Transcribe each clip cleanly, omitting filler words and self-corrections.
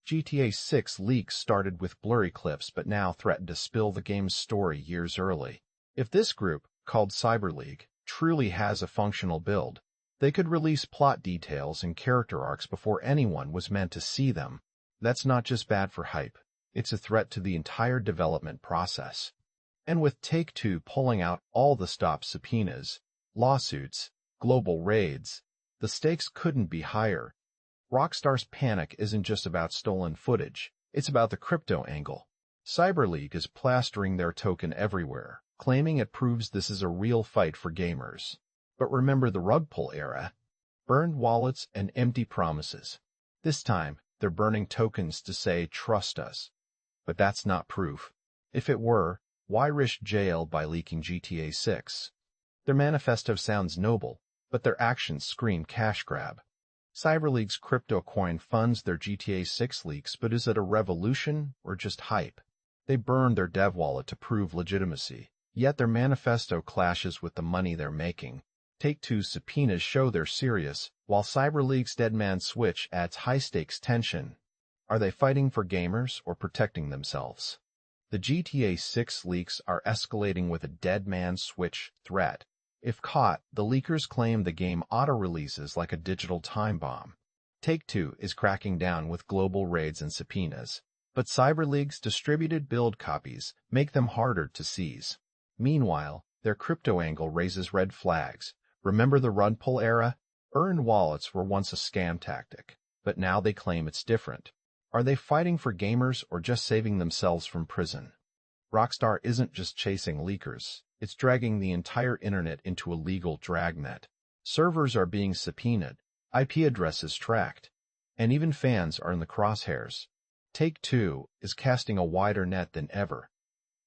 GTA 6 leaks started with blurry clips but now threaten to spill the game's story years early. If this group, called CyberLeague, truly has a functional build, they could release plot details and character arcs before anyone was meant to see them. That's not just bad for hype, it's a threat to the entire development process. And with Take-Two pulling out all the stop subpoenas, lawsuits, global raids, the stakes couldn't be higher. Rockstar's panic isn't just about stolen footage, it's about the crypto angle. CyberLeague is plastering their token everywhere, claiming it proves this is a real fight for gamers. But remember the rugpull era? Burned wallets and empty promises. This time, they're burning tokens to say, "Trust us." But that's not proof. If it were, why risk jail by leaking GTA 6? Their manifesto sounds noble, but their actions scream cash grab. CyberLeague's crypto coin funds their GTA 6 leaks, but is it a revolution or just hype? They burned their dev wallet to prove legitimacy, yet their manifesto clashes with the money they're making. Take-Two's subpoenas show they're serious, while CyberLeague's dead man switch adds high-stakes tension. Are they fighting for gamers or protecting themselves? The GTA 6 leaks are escalating with a dead man switch threat. If caught, the leakers claim the game auto-releases like a digital time bomb. Take-Two is cracking down with global raids and subpoenas, but CyberLeague's distributed build copies make them harder to seize. Meanwhile, their crypto angle raises red flags. Remember the rugpull era? Earned wallets were once a scam tactic, but now they claim it's different. Are they fighting for gamers or just saving themselves from prison? Rockstar isn't just chasing leakers, it's dragging the entire internet into a legal dragnet. Servers are being subpoenaed, IP addresses tracked, and even fans are in the crosshairs. Take-Two is casting a wider net than ever.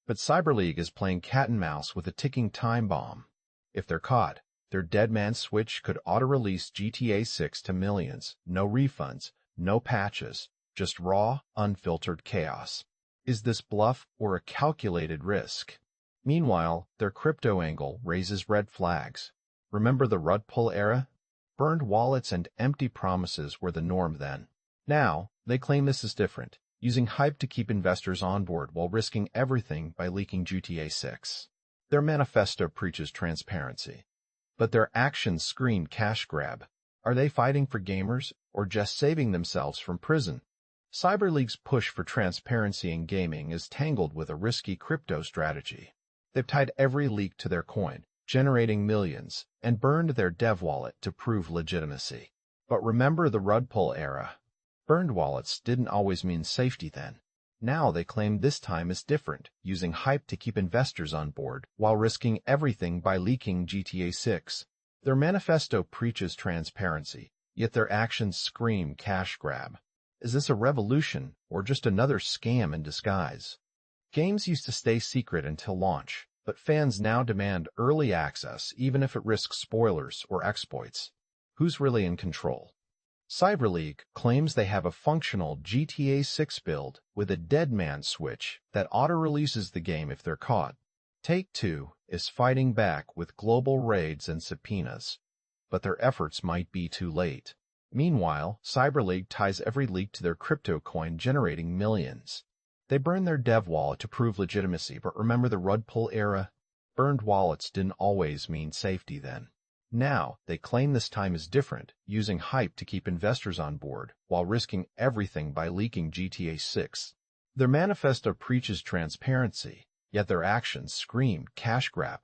But CyberLeague is playing cat and mouse with a ticking time bomb. If they're caught, their dead man switch could auto-release GTA 6 to millions, no refunds, no patches, just raw, unfiltered chaos. Is this bluff or a calculated risk? Meanwhile, their crypto angle raises red flags. Remember the rugpull era? Burned wallets and empty promises were the norm then. Now, they claim this is different, using hype to keep investors on board while risking everything by leaking GTA 6. Their manifesto preaches transparency, but their actions scream cash grab. Are they fighting for gamers or just saving themselves from prison? CyberLeague's push for transparency in gaming is tangled with a risky crypto strategy. They've tied every leak to their coin, generating millions, and burned their dev wallet to prove legitimacy. But remember the rugpull era. Burned wallets didn't always mean safety then. Now they claim this time is different, using hype to keep investors on board while risking everything by leaking GTA 6. Their manifesto preaches transparency, yet their actions scream cash grab. Is this a revolution or just another scam in disguise? Games used to stay secret until launch, but fans now demand early access even if it risks spoilers or exploits. Who's really in control? CyberLeague claims they have a functional GTA 6 build with a dead man switch that auto-releases the game if they're caught. Take-Two is fighting back with global raids and subpoenas, but their efforts might be too late. Meanwhile, CyberLeague ties every leak to their crypto coin, generating millions. They burn their dev wallet to prove legitimacy, but remember the rugpull era? Burned wallets didn't always mean safety then. Now, they claim this time is different, using hype to keep investors on board while risking everything by leaking GTA 6. Their manifesto preaches transparency, yet their actions scream cash grab.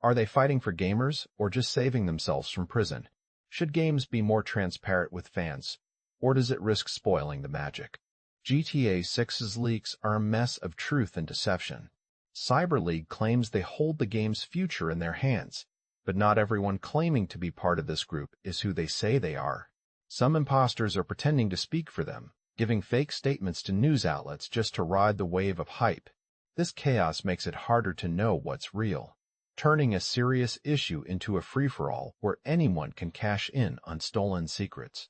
Are they fighting for gamers or just saving themselves from prison? Should games be more transparent with fans, or does it risk spoiling the magic? GTA 6's leaks are a mess of truth and deception. CyberLeague claims they hold the game's future in their hands, but not everyone claiming to be part of this group is who they say they are. Some imposters are pretending to speak for them, giving fake statements to news outlets just to ride the wave of hype. This chaos makes it harder to know what's real, turning a serious issue into a free-for-all where anyone can cash in on stolen secrets.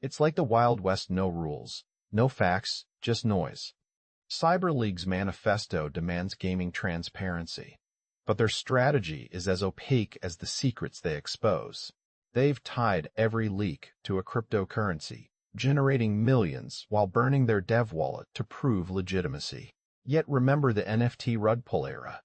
It's like the Wild West, no rules, no facts, just noise. CyberLeague's manifesto demands gaming transparency, but their strategy is as opaque as the secrets they expose. They've tied every leak to a cryptocurrency, generating millions while burning their dev wallet to prove legitimacy. Yet remember the NFT rugpull era.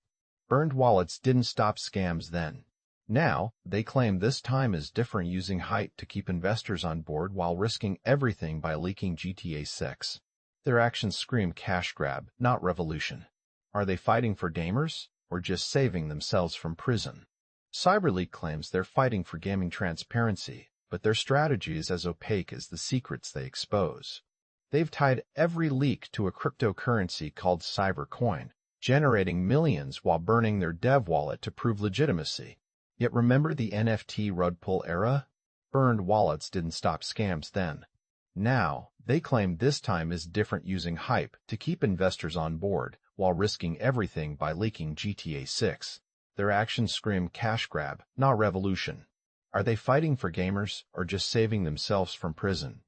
Burned wallets didn't stop scams then. Now, they claim this time is different, using hype to keep investors on board while risking everything by leaking GTA 6. Their actions scream cash grab, not revolution. Are they fighting for gamers, or just saving themselves from prison? CyberLeak claims they're fighting for gaming transparency, but their strategy is as opaque as the secrets they expose. They've tied every leak to a cryptocurrency called Cybercoin, generating millions while burning their dev wallet to prove legitimacy. Yet remember the NFT rugpull era? Burned wallets didn't stop scams then. Now, they claim this time is different, using hype to keep investors on board while risking everything by leaking GTA 6. Their actions scream cash grab, not revolution. Are they fighting for gamers, or just saving themselves from prison?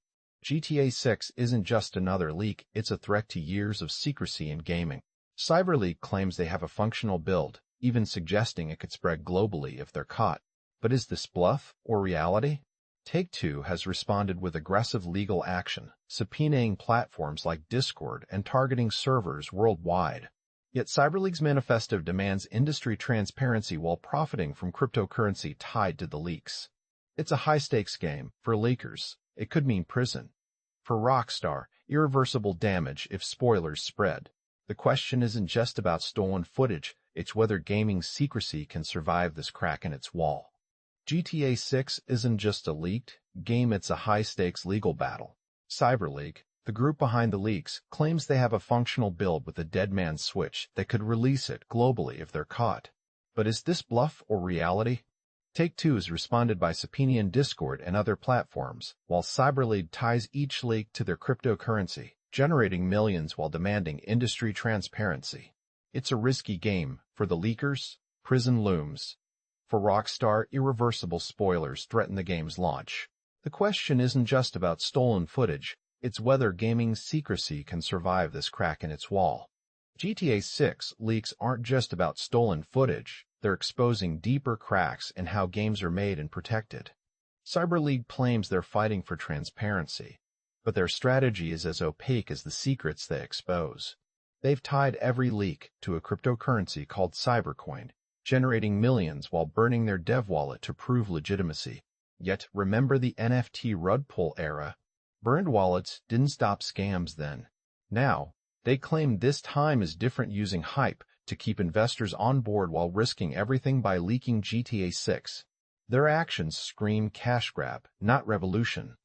GTA 6 isn't just another leak, it's a threat to years of secrecy in gaming. CyberLeak claims they have a functional build, even suggesting it could spread globally if they're caught. But is this bluff or reality? Take-Two has responded with aggressive legal action, subpoenaing platforms like Discord and targeting servers worldwide. Yet CyberLeak's manifesto demands industry transparency while profiting from cryptocurrency tied to the leaks. It's a high-stakes game. For leakers, it could mean prison. For Rockstar, irreversible damage if spoilers spread. The question isn't just about stolen footage, it's whether gaming secrecy can survive this crack in its wall. GTA 6 isn't just a leaked game, it's a high-stakes legal battle. CyberLeak, the group behind the leaks, claims they have a functional build with a dead man's switch that could release it globally if they're caught. But is this bluff or reality? Take-Two has responded by subpoenaing Discord and other platforms, while CyberLeak ties each leak to their cryptocurrency, generating millions while demanding industry transparency. It's a risky game. For the leakers, prison looms. For Rockstar, irreversible spoilers threaten the game's launch. The question isn't just about stolen footage, it's whether gaming secrecy can survive this crack in its wall. GTA 6 leaks aren't just about stolen footage, they're exposing deeper cracks in how games are made and protected. CyberLeak claims they're fighting for transparency, but their strategy is as opaque as the secrets they expose. They've tied every leak to a cryptocurrency called Cybercoin, generating millions while burning their dev wallet to prove legitimacy. Yet remember the NFT rugpull era. Burned wallets didn't stop scams then. Now, they claim this time is different, using hype to keep investors on board while risking everything by leaking GTA 6. Their actions scream cash grab, not revolution.